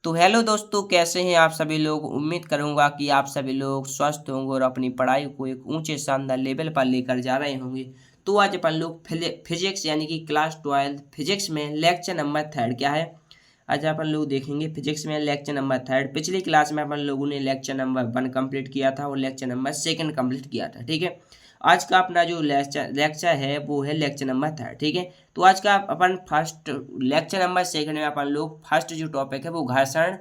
तो हेलो दोस्तों, कैसे हैं आप सभी लोग। उम्मीद करूंगा कि आप सभी लोग स्वस्थ होंगे और अपनी पढ़ाई को एक ऊंचे शानदार लेवल पर लेकर जा रहे होंगे। तो आज अपन लोग फिजिक्स यानी कि क्लास 12 फिजिक्स में लेक्चर नंबर 3 क्या है, आज अपन लोग देखेंगे फिजिक्स में लेक्चर नंबर 3। पिछली क्लास में अपन लोगों ने लेक्चर नंबर 1 कंप्लीट किया था और लेक्चर नंबर 2 कंप्लीट किया था। ठीक है, आज का अपना जो लेक्चर है वो है लेक्चर नंबर 3। ठीक है, तो आज का अपन फर्स्ट लेक्चर नंबर 2 में अपन लोग फर्स्ट जो टॉपिक है वो घर्षण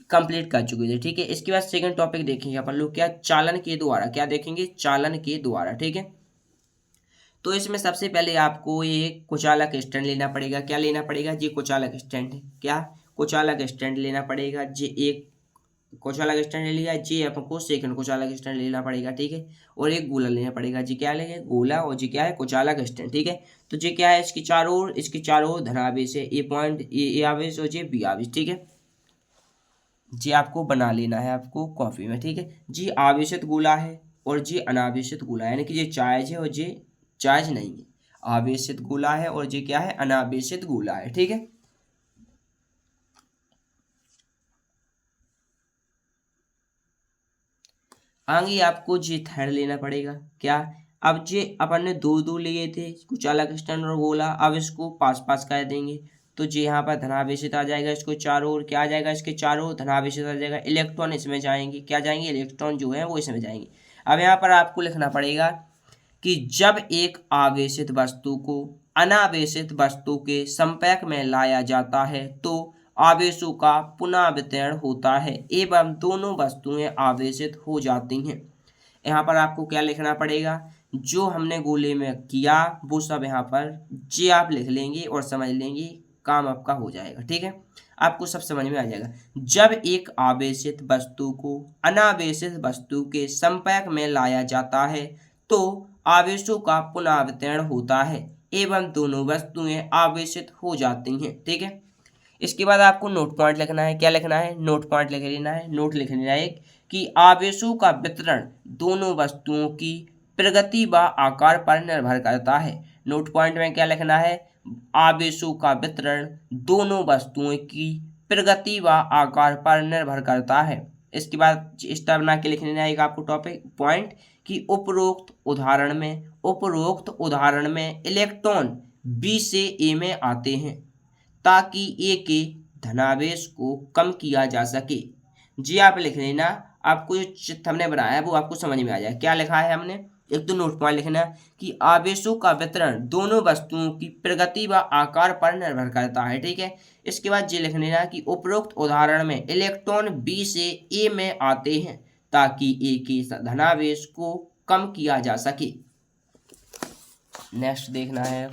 कंप्लीट कर चुके थे। ठीक है, इसके बाद सेकंड टॉपिक देखेंगे अपन लोग क्या, चालन के द्वारा। क्या देखेंगे? चालन के द्वारा। ठीक है, तो इसमें सबसे पहले आपको ये कुचालक स्टैंड लेना पड़ेगा। क्या लेना पड़ेगा जी? कुचालक स्टैंड। क्या? कुचालक स्टैंड लेना पड़ेगा जी। एक कुचालक स्टैंड ले लिया जी, आपको सेकंड कुचालक स्टैंड लेना पड़ेगा। ठीक है, और एक गोला लेना पड़ेगा जी। क्या लेंगे? गोला। और जी क्या है? कुचालक स्टैंड। ठीक है, तो जी क्या है? इसकी चारों ओर धनावेश है। ए पॉइंट ए आवेश और जी बी आवेश। ठीक है जी, आपको बना लेना है आपको कॉपी में। ठीक है जी, आवेशित गोला है और जी अनावेशित गोला है, यानी कि ये चार्ज है और जी चार्ज नहीं है। आवेशित गोला है और जी क्या है? अनावेशित गोला है। ठीक है, आगे आपको जी थर्ड लेना पड़ेगा। क्या? अब जी अपन ने दो दो लिए थे कुचालक स्टैंड और गोला, अब इसको पास पास कर देंगे तो जी यहाँ पर धनावेशित आ जाएगा। इसको चारों ओर क्या आ जाएगा? इसके चारों ओर धनावेशित आ जाएगा। इलेक्ट्रॉन इसमें जाएंगे। क्या जाएंगे? इलेक्ट्रॉन जो है वो इसमें जाएंगे। अब यहाँ पर आपको लिखना पड़ेगा कि जब एक आवेशित वस्तु को अनावेशित वस्तु के संपर्क में लाया जाता है तो आवेशों का पुनर्वितरण होता है एवं दोनों वस्तुएं आवेशित हो जाती हैं। यहाँ पर आपको क्या लिखना पड़ेगा? जो हमने गोले में किया वो सब यहाँ पर जे आप लिख लेंगे और समझ लेंगे, काम आपका हो जाएगा। ठीक है, आपको सब समझ में आ जाएगा। जब एक आवेशित वस्तु को अनावेशित वस्तु के संपर्क में लाया जाता है तो आवेशों का पुनर्वितरण होता है एवं दोनों वस्तुएं आवेशित हो जाती हैं। ठीक है, इसके बाद आपको नोट पॉइंट लिखना है। क्या लिखना है? नोट पॉइंट लिख लेना है। नोट लिख लेना है कि आवेशों का वितरण दोनों वस्तुओं की प्रगति व आकार पर निर्भर करता है। नोट पॉइंट में क्या लिखना है? आवेशों का वितरण दोनों वस्तुओं की प्रगति व आकार पर निर्भर करता है। इसके बाद इस तरह बना के लिख लेना है एक आपको टॉपिक पॉइंट कि उपरोक्त उदाहरण में इलेक्ट्रॉन बी से ए में आते हैं ताकि ए के धनावेश को कम किया जा सके। जी आप लिख लेना, आपको जो चित्र हमने बनाया है वो आपको समझ में आ जाए। क्या लिखा है हमने? एक तो नोट पॉइंट लिखना कि आवेशों का वितरण दोनों वस्तुओं की प्रगति व आकार पर निर्भर करता है। ठीक है, इसके बाद ये लिख लेना कि उपरोक्त उदाहरण में इलेक्ट्रॉन बी से ए में आते हैं ताकि ए के धनावेश को कम किया जा सके। नेक्स्ट देखना है,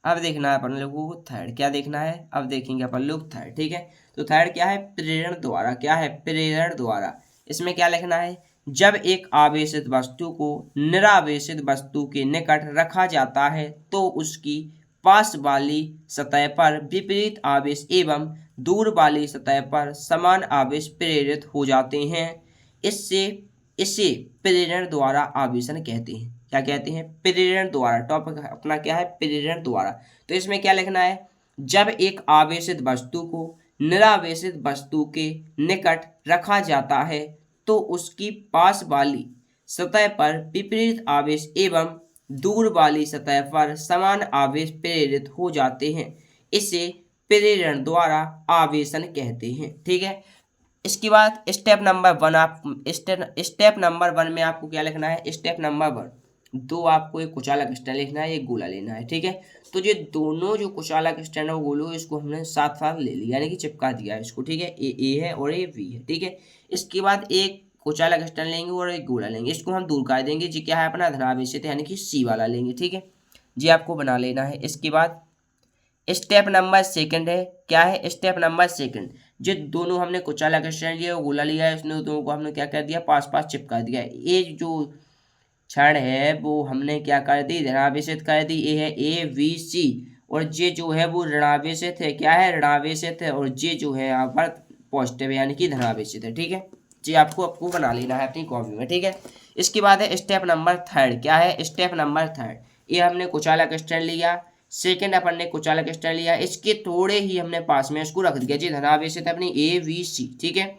अब देखना है अपन लोगों को थर्ड। क्या देखना है? अब देखेंगे अपन लोग थर्ड। ठीक है, तो थर्ड क्या है? प्रेरण द्वारा। क्या है? प्रेरण द्वारा। इसमें क्या लिखना है? जब एक आवेशित वस्तु को निरावेशित वस्तु के निकट रखा जाता है तो उसकी पास वाली सतह पर विपरीत आवेश एवं दूर वाली सतह पर समान आवेश प्रेरित हो जाते हैं। इससे इसे प्रेरण द्वारा आवेशन कहते हैं। क्या कहते हैं? प्रेरण द्वारा। टॉपिक अपना क्या है? प्रेरण द्वारा। तो इसमें क्या लिखना है? जब एक आवेशित वस्तु को निरावेशित वस्तु के निकट रखा जाता है तो उसकी पास वाली सतह पर विपरीत आवेश एवं दूर वाली सतह पर समान आवेश प्रेरित हो जाते हैं। इसे प्रेरण द्वारा आवेशन कहते हैं। ठीक है, इसके बाद स्टेप नंबर 1, आप स्टेप नंबर 1 में आपको क्या लिखना है? स्टेप नंबर 1, दो आपको एक कुचालक स्टैंड लिखना है, एक गोला लेना है। ठीक है, तो ये दोनों जो कुचालक स्टैंड और गोलो इसको हमने साथ साथ ले लिया, यानी कि चिपका दिया है इसको। ठीक है, ए है और ये बी है। ठीक है, इसके बाद एक कुचालक स्टैंड लेंगे और एक गोला लेंगे, इसको हम दूर कर देंगे। जी क्या है? अपना धनावेशित यानी कि सी वाला लेंगे। ठीक है जी, आपको बना लेना है। इसके बाद स्टेप नंबर 2 है। क्या है? स्टेप नंबर 2, जो दोनों हमने कुचालक स्टैंड लिया और गोला लिया है, उसने दोनों को हमने क्या कर दिया? पास पास चिपका दिया। ये जो क्षण है वो हमने क्या कर दी? ऋणावेशित कर दी। ये है ए बी सी और जे जो है वो ऋणावेशित है। क्या है? ऋणावेशित है। और जे जो है यहाँ पर पॉजिटिव यानी कि धनावेशित है। ठीक है जी, आपको बना लेना है अपनी कॉपी में। ठीक है, इसके बाद है स्टेप नंबर 3। क्या है? स्टेप नंबर 3, ये हमने कुचालक स्टैंड लिया, सेकंड अपन ने कुचालक स्टैंड लिया, इसके थोड़े ही हमने पास में इसको रख दिया जी धनावेशित अपनी ABC, ठीक है।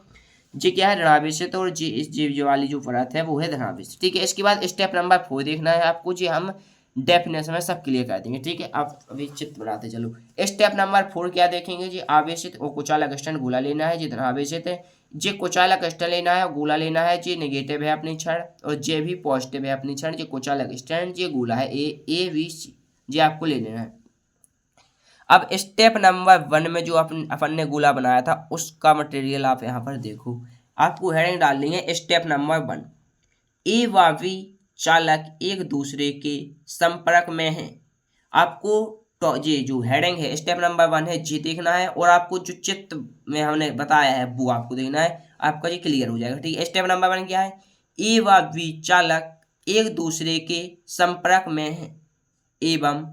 जी क्या है ऋणावेशित और जी इस जी वाली जो परत है वो है धनावेशित, ठीक है। इसके बाद स्टेप नंबर 4 देखना है आपको जी, हम डेफिनेशन में सब क्लियर कर देंगे, ठीक है। अब अभी चित्र बनाते चलो। स्टेप नंबर 4 क्या देखेंगे जी, आवेशित और कुचालक स्टैंड गोला लेना है जी धनावेशित है, जे कुचालक स्टैंड लेना है, गोला लेना है जी नेगेटिव है अपनी क्षण और जे भी पॉजिटिव है अपनी क्षण, जी कुचालक स्टैंड जी गोला है ABC, जी आपको ले लेना है। अब स्टेप नंबर 1 में जो अपन ने गोला बनाया था उसका मटेरियल आप यहाँ पर देखो, आपको हेडिंग डालनी है स्टेप नंबर 1, ए व बी चालक एक दूसरे के संपर्क में हैं। आपको तो ये जो हेडिंग है स्टेप नंबर 1 है जी देखना है, और आपको जो चित्र में हमने बताया है वो आपको देखना है, आपका ये क्लियर हो जाएगा, ठीक है। स्टेप नंबर 1 क्या है, ए व बी चालक एक दूसरे के संपर्क में हैं एवं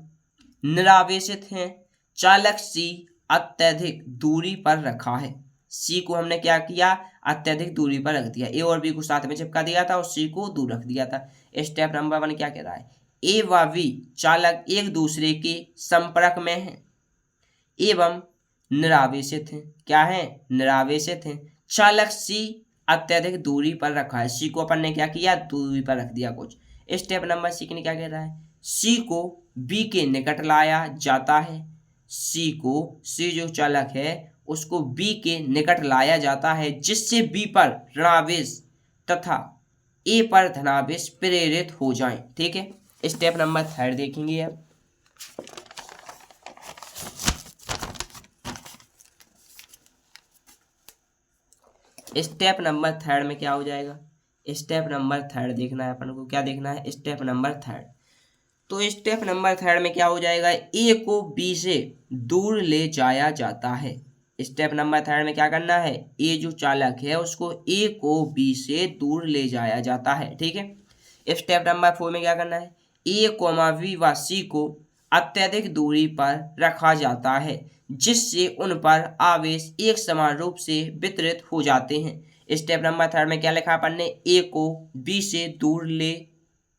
निरावेशित हैं। चालक सी अत्यधिक दूरी पर रखा है, सी को हमने क्या किया, अत्यधिक दूरी पर रख दिया, ए और बी को साथ में चिपका दिया था और सी को दूर रख दिया था। स्टेप नंबर 1 क्या कह रहा है, ए व बी चालक एक दूसरे के संपर्क में हैं एवं निरावेशित हैं, क्या है निरावेशित हैं। चालक सी अत्यधिक दूरी पर रखा है, सी को अपन ने क्या किया दूरी पर रख दिया कुछ। स्टेप नंबर 6 ने क्या कह रहा है, सी को बी के निकट लाया जाता है, सी जो चालक है उसको बी के निकट लाया जाता है जिससे बी पर ऋणावेश तथा ए पर धनावेश प्रेरित हो जाएं, ठीक है। स्टेप नंबर 3 देखेंगे अब। स्टेप नंबर 3 में क्या हो जाएगा, स्टेप नंबर 3 देखना है अपन को, क्या देखना है स्टेप नंबर 3। तो स्टेप नंबर 3 में क्या हो जाएगा, ए को बी से दूर ले जाया जाता है। स्टेप नंबर 3 में क्या करना है, ए जो चालक है उसको ए को बी से दूर ले जाया जाता है, ठीक है। स्टेप नंबर 4 में क्या करना है, ए कोमा बी व सी को अत्यधिक दूरी पर रखा जाता है जिससे उन पर आवेश एक समान रूप से वितरित हो जाते हैं। स्टेप नंबर 3 में क्या लिखा अपन ने, ए को बी से दूर ले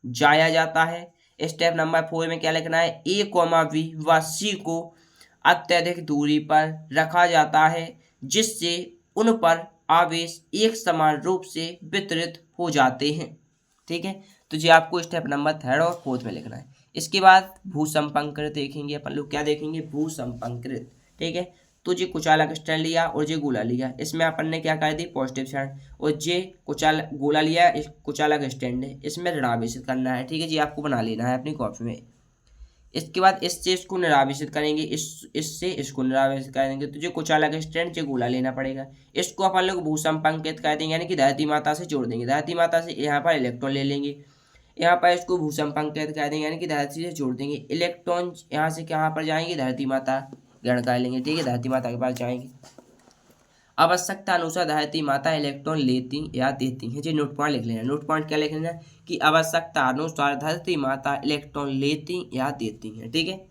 जाया जाता है। स्टेप नंबर 4 में क्या लिखना है, ए कोमा बी व सी को अत्यधिक दूरी पर रखा जाता है जिससे उन पर आवेश एक समान रूप से वितरित हो जाते हैं, ठीक है। तो जी आपको स्टेप नंबर 3 और 4 में लिखना है। इसके बाद भूसंपंकृत देखेंगे अपन लोग, क्या देखेंगे भूसंपंकृत, ठीक है। तो जी कुचालक स्टैंड लिया और जे गोला लिया, इसमें अपन ने क्या कर दी पॉजिटिव साइड, और जे कुचालक गोला लिया कुचालक स्टैंड है इसमें ऋणावेशित करना है, ठीक है जी आपको बना लेना है अपनी कॉपी में। इसके बाद इससे इसको निरावेशित करेंगे, इससे इसको निरावेशित करेंगे, तो जो कुचालक स्टैंड जो गोला लेना पड़ेगा, इसको अपन लोग भूसंपंकृत कर देंगे, यानी कि धरती माता से जोड़ देंगे। धरती माता से यहाँ पर इलेक्ट्रॉन ले लेंगे, यहाँ पर इसको भूसंपंकृत कर देंगे यानी कि धरती से जोड़ देंगे। इलेक्ट्रॉन यहाँ से कहाँ पर जाएंगे, धरती माता ग्रहण कर लेंगे, ठीक है, धरती माता के पास जाएंगे। आवश्यकता अनुसार धरती माता इलेक्ट्रॉन लेती या देती है, जी नोट पॉइंट लिख लेना। नोट पॉइंट क्या लिख लेना कि आवश्यकता अनुसार धरती माता इलेक्ट्रॉन लेती या देती है, ठीक है।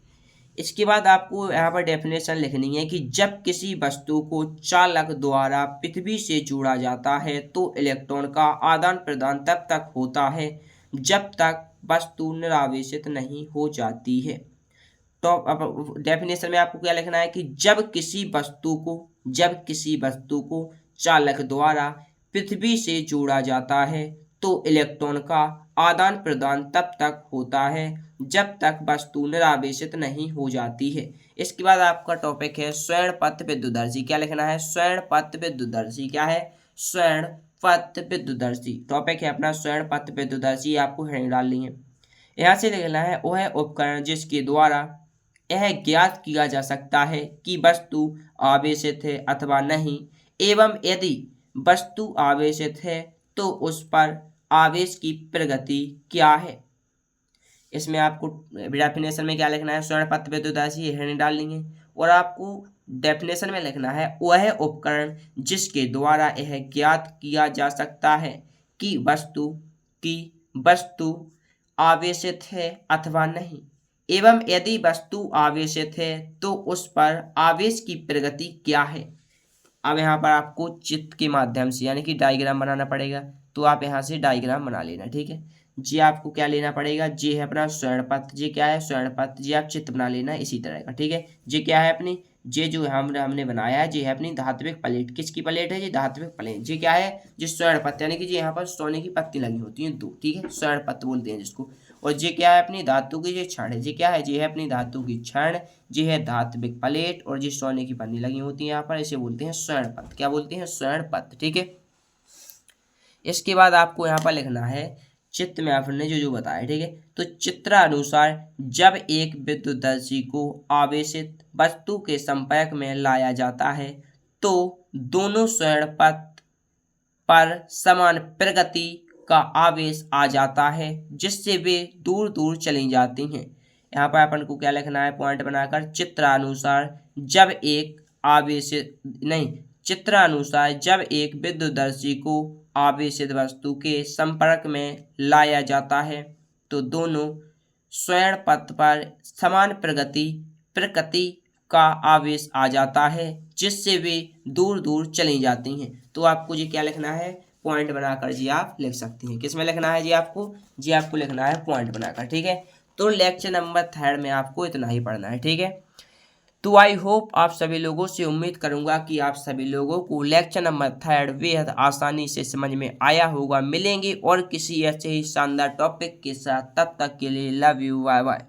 इसके बाद आपको यहाँ पर डेफिनेशन लिखनी है कि जब किसी वस्तु को चालक द्वारा पृथ्वी से जोड़ा जाता है तो इलेक्ट्रॉन का आदान प्रदान तब तक होता है जब तक वस्तु निरावेशित नहीं हो जाती है। तो अब डेफिनेशन में आपको क्या लिखना है कि जब किसी वस्तु को चालक द्वारा पृथ्वी से जोड़ा जाता है तो इलेक्ट्रॉन का आदान प्रदान तब तक होता है जब तक वस्तु निरावेशित नहीं हो जाती है। इसके बाद आपका टॉपिक है स्वर्ण पथ विद्युतदर्शी, क्या लिखना है स्वर्ण पथ विद्युतदर्शी, क्या है स्वर्ण पथ विद्युतदर्शी, टॉपिक है अपना स्वर्ण पथ विद्युतदर्शी, आपको हेडिंग डालनी है। यहाँ से लिखना है वह उपकरण जिसके द्वारा यह ज्ञात किया जा सकता है कि वस्तु आवेशित है अथवा नहीं, एवं यदि वस्तु आवेशित है तो उस पर आवेश की प्रगति क्या है। इसमें आपको डेफिनेशन में क्या लिखना है स्वर्ण पथ विद्युतदर्शी हेडिंग डालनी है, और आपको डेफिनेशन में लिखना है वह उपकरण जिसके द्वारा यह ज्ञात किया जा सकता है कि वस्तु आवेशित है अथवा नहीं, एवं यदि वस्तु आवेशित है तो उस पर आवेश की प्रगति क्या है। अब यहाँ पर आपको चित्र के माध्यम से यानी कि डायग्राम बनाना पड़ेगा, तो आप यहाँ से डायग्राम बना लेना, ठीक है। जी आपको क्या लेना पड़ेगा, जी है अपना स्वर्ण पत्र, जी क्या है स्वर्ण पत्र, जी आप चित्र बना लेना इसी तरह का, ठीक है। जी क्या है अपनी, जी जो हमने बनाया है, जी है अपनी धात्विक प्लेट। किसकी प्लेट है, जी धात्विक प्लेट। जी क्या है, जी स्वर्ण पत्र, यानी कि जी यहाँ पर सोने की पत्ती लगी होती हैं 2, ठीक है, स्वर्ण पत्र बोलते हैं जिसको। और जी क्या है अपनी धातु की जी छड़ है, जी क्या है, जी है अपनी धातु की छड़, जी है धात्विक प्लेट, और जी सोने की पन्नी लगी होती है यहाँ पर, इसे बोलते हैं स्वर्ण पत्र। क्या बोलते हैं, स्वर्ण पत्र, ठीक है। इसके बाद आपको यहाँ पर लिखना है चित्र में आपने जो जो बताया, ठीक है। तो चित्रानुसार जब एक विद्युतदर्शी को आवेशित वस्तु के संपर्क में लाया जाता है तो दोनों स्वर्ण पथ पर समान प्रगति का आवेश आ जाता है, जिससे वे दूर दूर चली जाती हैं। यहाँ पर अपन को क्या लिखना है, पॉइंट बनाकर, चित्रानुसार जब एक आवेशित नहीं चित्रानुसार जब एक विद्युतदर्शी को आवेशित वस्तु के संपर्क में लाया जाता है तो दोनों स्वर्ण पथ पर समान प्रकृति का आवेश आ जाता है, जिससे वे दूर दूर चली जाती हैं। तो आपको जी क्या लिखना है, पॉइंट बनाकर जी आप लिख सकती हैं। किस में लिखना है जी आपको, जी आपको लिखना है पॉइंट बनाकर, ठीक है। तो लेक्चर नंबर 3 में आपको इतना ही पढ़ना है, ठीक है। तो आई होप आप सभी लोगों से उम्मीद करूंगा कि आप सभी लोगों को लेक्चर नंबर 3 बेहद आसानी से समझ में आया होगा। मिलेंगे और किसी ऐसे ही शानदार टॉपिक के साथ, तब तक के लिए लव यू, बाय बाय।